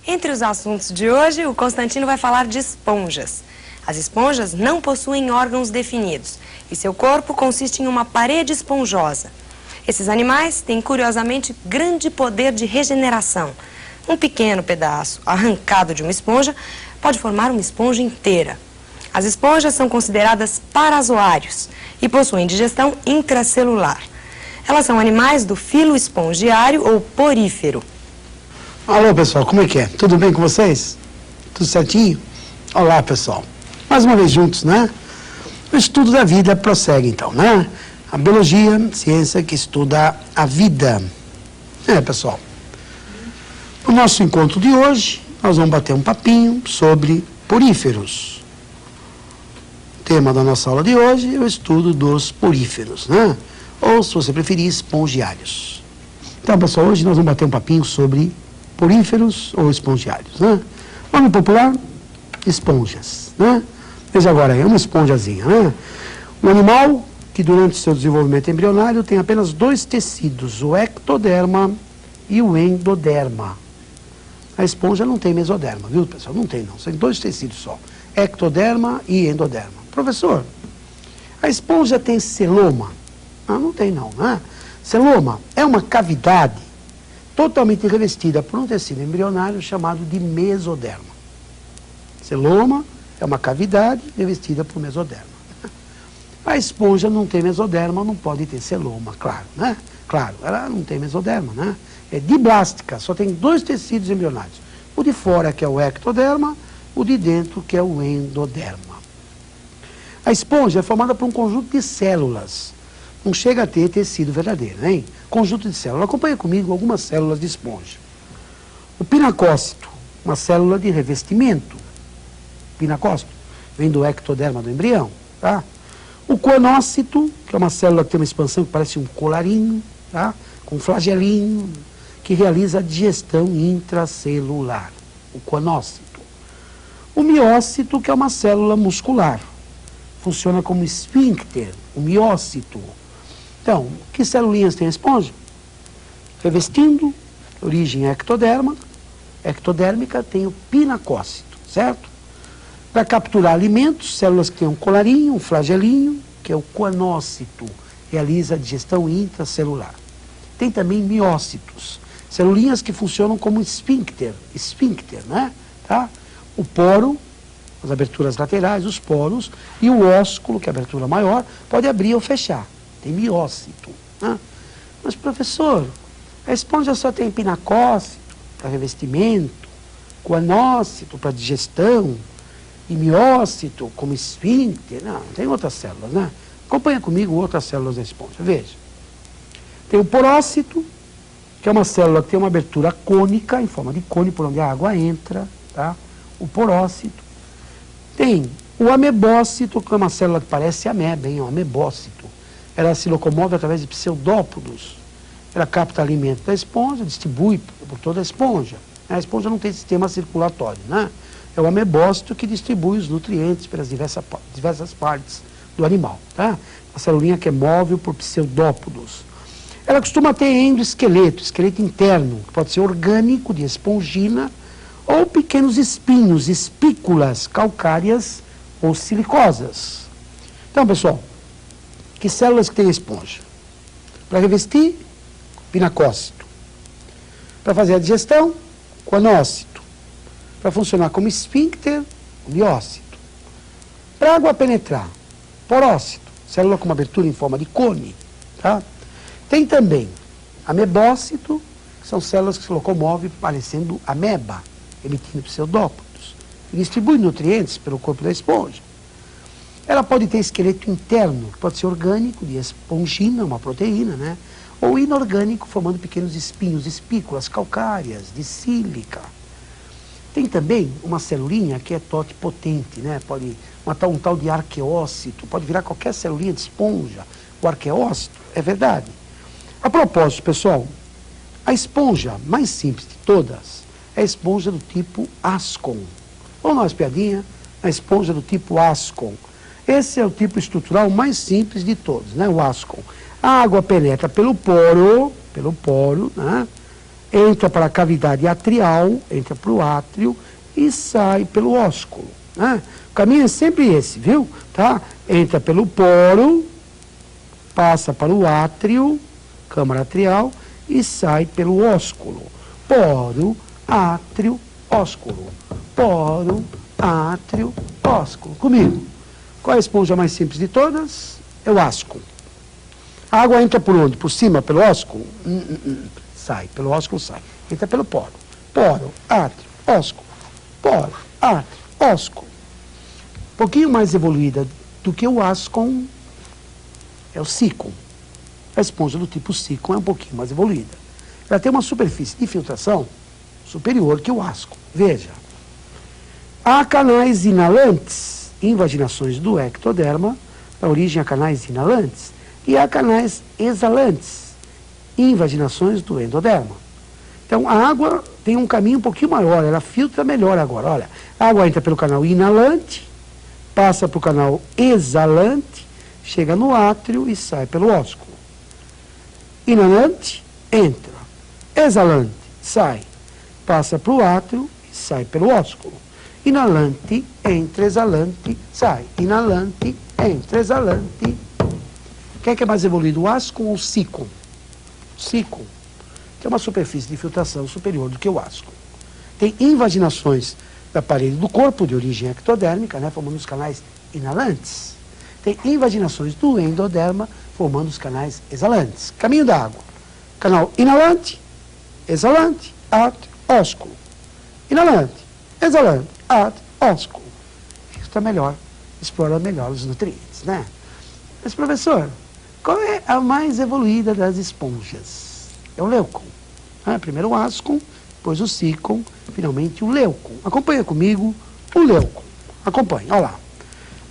Entre os assuntos de hoje, o Constantino vai falar de esponjas. As esponjas não possuem órgãos definidos e seu corpo consiste em uma parede esponjosa. Esses animais têm, curiosamente, grande poder de regeneração. Um pequeno pedaço arrancado de uma esponja pode formar uma esponja inteira. As esponjas são consideradas parazoários e possuem digestão intracelular. Elas são animais do filo espongiário ou porífero. Alô, pessoal, como é que é? Tudo bem com vocês? Tudo certinho? Olá, pessoal. Mais uma vez juntos, né? O estudo da vida prossegue, então, né? A biologia, ciência que estuda a vida. Pessoal, no nosso encontro de hoje, nós vamos bater um papinho sobre poríferos. O tema da nossa aula de hoje é o estudo dos poríferos, né? Ou, se você preferir, espongiários. Então, pessoal, hoje nós vamos bater um papinho sobre poríferos ou espongiários, né? Nome popular, esponjas, né? Veja agora aí, uma esponjazinha, né? Um animal que durante seu desenvolvimento embrionário tem apenas dois tecidos, o ectoderma e o endoderma. A esponja não tem mesoderma, viu, pessoal? Não tem, não. São dois tecidos só, ectoderma e endoderma. Professor, a esponja tem celoma? Não tem, não, né? Celoma é uma cavidade totalmente revestida por um tecido embrionário chamado de mesoderma. Celoma é uma cavidade revestida por mesoderma. A esponja não tem mesoderma, não pode ter celoma, claro, né? Claro, ela não tem mesoderma, né? É diblástica, só tem dois tecidos embrionários. O de fora, que é o ectoderma, o de dentro, que é o endoderma. A esponja é formada por um conjunto de células. Não chega a ter tecido verdadeiro, hein? Conjunto de células. Acompanha comigo algumas células de esponja. O pinacócito, uma célula de revestimento. Pinacócito vem do ectoderma do embrião, tá? O conócito, que é uma célula que tem uma expansão que parece um colarinho, tá? Com um flagelinho, que realiza a digestão intracelular. O conócito. O miócito, que é uma célula muscular. Funciona como esfíncter, o miócito. Então, que celulinhas tem a esponja? Revestindo, origem ectodérmica, tem o pinacócito, certo? Para capturar alimentos, células que têm um colarinho, um flagelinho, que é o conócito, realiza a digestão intracelular. Tem também miócitos, celulinhas que funcionam como esfíncter, né? Tá? O poro, as aberturas laterais, os poros, e o ósculo, que é a abertura maior, pode abrir ou fechar. Tem miócito, né? Mas, professor, a esponja só tem pinacócito para revestimento, conócito para digestão, e miócito como esfíncter. Não, tem outras células, né? Acompanha comigo outras células da esponja, veja. Tem o porócito, que é uma célula que tem uma abertura cônica, em forma de cone, por onde a água entra, tá? O porócito. Tem o amebócito, que é uma célula que parece ameba, hein? O amebócito. Ela se locomove através de pseudópodos. Ela capta alimento da esponja, distribui por toda a esponja. A esponja não tem sistema circulatório, né? É o amebócito que distribui os nutrientes pelas diversas partes do animal, tá? Uma celulinha que é móvel por pseudópodos. Ela costuma ter endoesqueleto, esqueleto interno, que pode ser orgânico, de espongina, ou pequenos espinhos, espículas calcárias ou silicosas. Então, pessoal, que células que tem a esponja? Para revestir, pinacócito. Para fazer a digestão, conócito. Para funcionar como esfíncter, miócito. Para a água penetrar, porócito, célula com uma abertura em forma de cone, tá? Tem também amebócito, que são células que se locomovem parecendo ameba, emitindo pseudópodos, e distribui nutrientes pelo corpo da esponja. Ela pode ter esqueleto interno, que pode ser orgânico, de espongina, uma proteína, né? Ou inorgânico, formando pequenos espinhos, espículas calcárias, de sílica. Tem também uma celulinha que é totipotente, né? Pode um tal de arqueócito, pode virar qualquer celulinha de esponja. O arqueócito, é verdade. A propósito, pessoal, a esponja mais simples de todas é a esponja do tipo Ascon. Vamos dar uma espiadinha na esponja do tipo Ascon. Esse é o tipo estrutural mais simples de todos, né? O Ascon. A água penetra pelo poro, né? entra para a cavidade atrial, entra para o átrio e sai pelo ósculo. Né? O caminho é sempre esse, viu? Tá? Entra pelo poro, passa para o átrio, câmara atrial, e sai pelo ósculo. Poro, átrio, ósculo. Poro, átrio, ósculo. Comigo. Qual é a esponja mais simples de todas? É o asco. A água entra por onde? Por cima, pelo ósculo? Sai, pelo ósculo sai. Entra pelo poro. Poro, átrio, ósculo. Poro, átrio, ósculo. Um pouquinho mais evoluída do que o ascon é o sícon. A esponja do tipo sícon é um pouquinho mais evoluída. Ela tem uma superfície de filtração superior que o ascon. Veja. Há canais inalantes, invaginações do ectoderma, da origem a canais inalantes, e há canais exalantes, invaginações do endoderma. Então, a água tem um caminho um pouquinho maior, ela filtra melhor agora. Olha, a água entra pelo canal inalante, passa para o canal exalante, chega no átrio e sai pelo ósculo. Inalante, entra. Exalante, sai. Passa para o átrio e sai pelo ósculo. Inalante, entra, exalante, sai. Inalante, entra, exalante. Quem é que é mais evoluído, o ascon ou o sícon? Sícon. Tem uma superfície de filtração superior do que o ascon. Tem invaginações da parede do corpo, de origem ectodérmica, né, formando os canais inalantes. Tem invaginações do endoderma, formando os canais exalantes. Caminho da água. Canal inalante, exalante, átrio, ósculo. Inalante, exalante, átrio, ósculo. Está melhor, explora melhor os nutrientes, né? Mas, professor, qual é a mais evoluída das esponjas? É o leucon. Primeiro o ascon, depois o sícon, finalmente o leucon. Acompanha comigo o leucon. Acompanha, olha lá.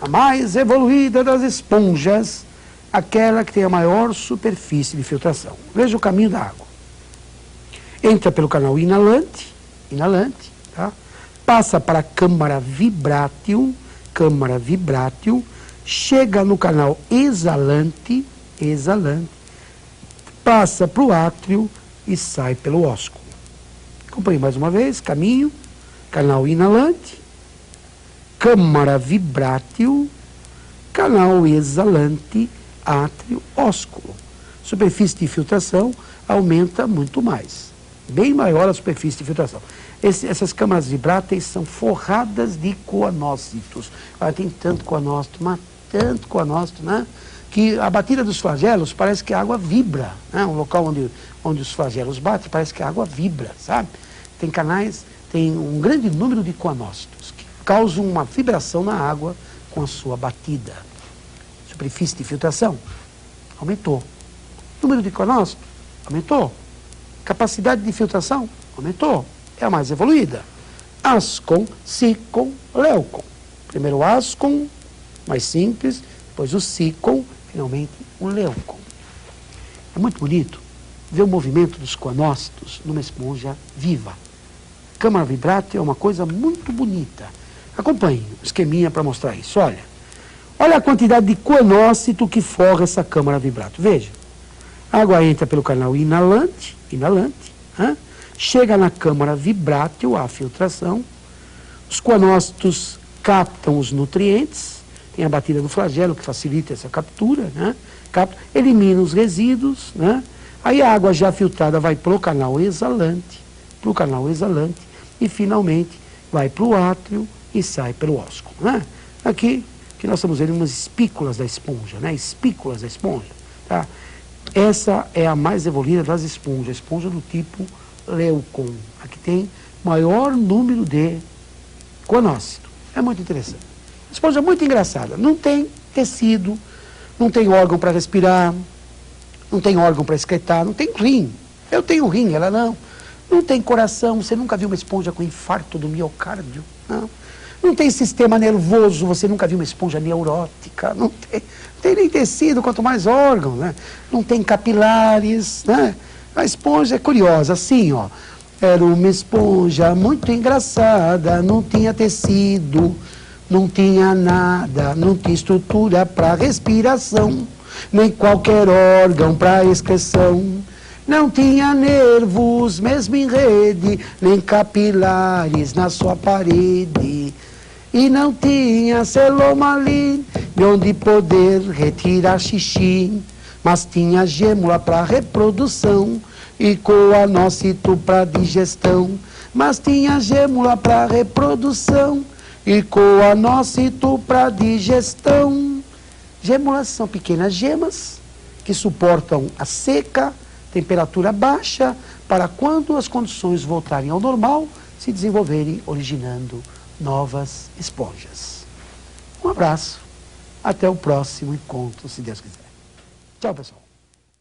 A mais evoluída das esponjas, aquela que tem a maior superfície de filtração. Veja o caminho da água. Entra pelo canal inalante, tá? Passa para a câmara vibrátil, chega no canal exalante, passa para o átrio e sai pelo ósculo. Acompanhe mais uma vez, caminho, canal inalante, câmara vibrátil, canal exalante, átrio, ósculo. Superfície de filtração aumenta muito mais. Bem maior a superfície de filtração. Essas câmaras vibráteis são forradas de coanócitos. Tem tanto coanócito, mas tanto coanócito, né? Que a batida dos flagelos parece que a água vibra. Né? Um local onde os flagelos batem, parece que a água vibra, sabe? Tem canais, tem um grande número de coanócitos que causam uma vibração na água com a sua batida. Superfície de filtração aumentou. Número de coanócitos aumentou. Capacidade de filtração aumentou. É a mais evoluída. Ascon, sícon, leucon. Primeiro o ascon, mais simples, depois o sícon, finalmente o leucon. É muito bonito ver o movimento dos coanócitos numa esponja viva. Câmara vibrátil é uma coisa muito bonita. Acompanhe o esqueminha para mostrar isso. Olha a quantidade de coanócito que forra essa câmara vibrátil. Veja, a água entra pelo canal inalante, chega na câmara vibrátil, a filtração, os coanócitos captam os nutrientes, tem a batida do flagelo que facilita essa captura, né? Elimina os resíduos, né? Aí a água já filtrada vai para o canal exalante, e finalmente vai para o átrio e sai pelo ósculo, né? Aqui que nós estamos vendo umas espículas da esponja, né? Espículas da esponja, tá? Essa é a mais evoluída das esponjas, esponja do tipo leucon. Aqui tem maior número de coanócito. É muito interessante. Esponja muito engraçada. Não tem tecido, não tem órgão para respirar, não tem órgão para excretar, não tem rim. Eu tenho rim, ela não. Não tem coração, você nunca viu uma esponja com infarto do miocárdio? Não. Não tem sistema nervoso, você nunca viu uma esponja neurótica? Não tem nem tecido, quanto mais órgão, né? Não tem capilares, né? A esponja é curiosa, assim, ó. Era uma esponja muito engraçada, não tinha tecido, não tinha nada, não tinha estrutura para respiração, nem qualquer órgão para excreção, Não tinha nervos, mesmo em rede, nem capilares na sua parede. E não tinha celomalin, de onde poder retirar xixi. Mas tinha gêmula para reprodução e coanócito para digestão. Mas tinha gêmula para reprodução e coanócito para digestão. Gêmulas são pequenas gemas que suportam a seca, temperatura baixa, para quando as condições voltarem ao normal, se desenvolverem, originando novas esponjas. Um abraço, até o próximo encontro, se Deus quiser. Tchau, pessoal.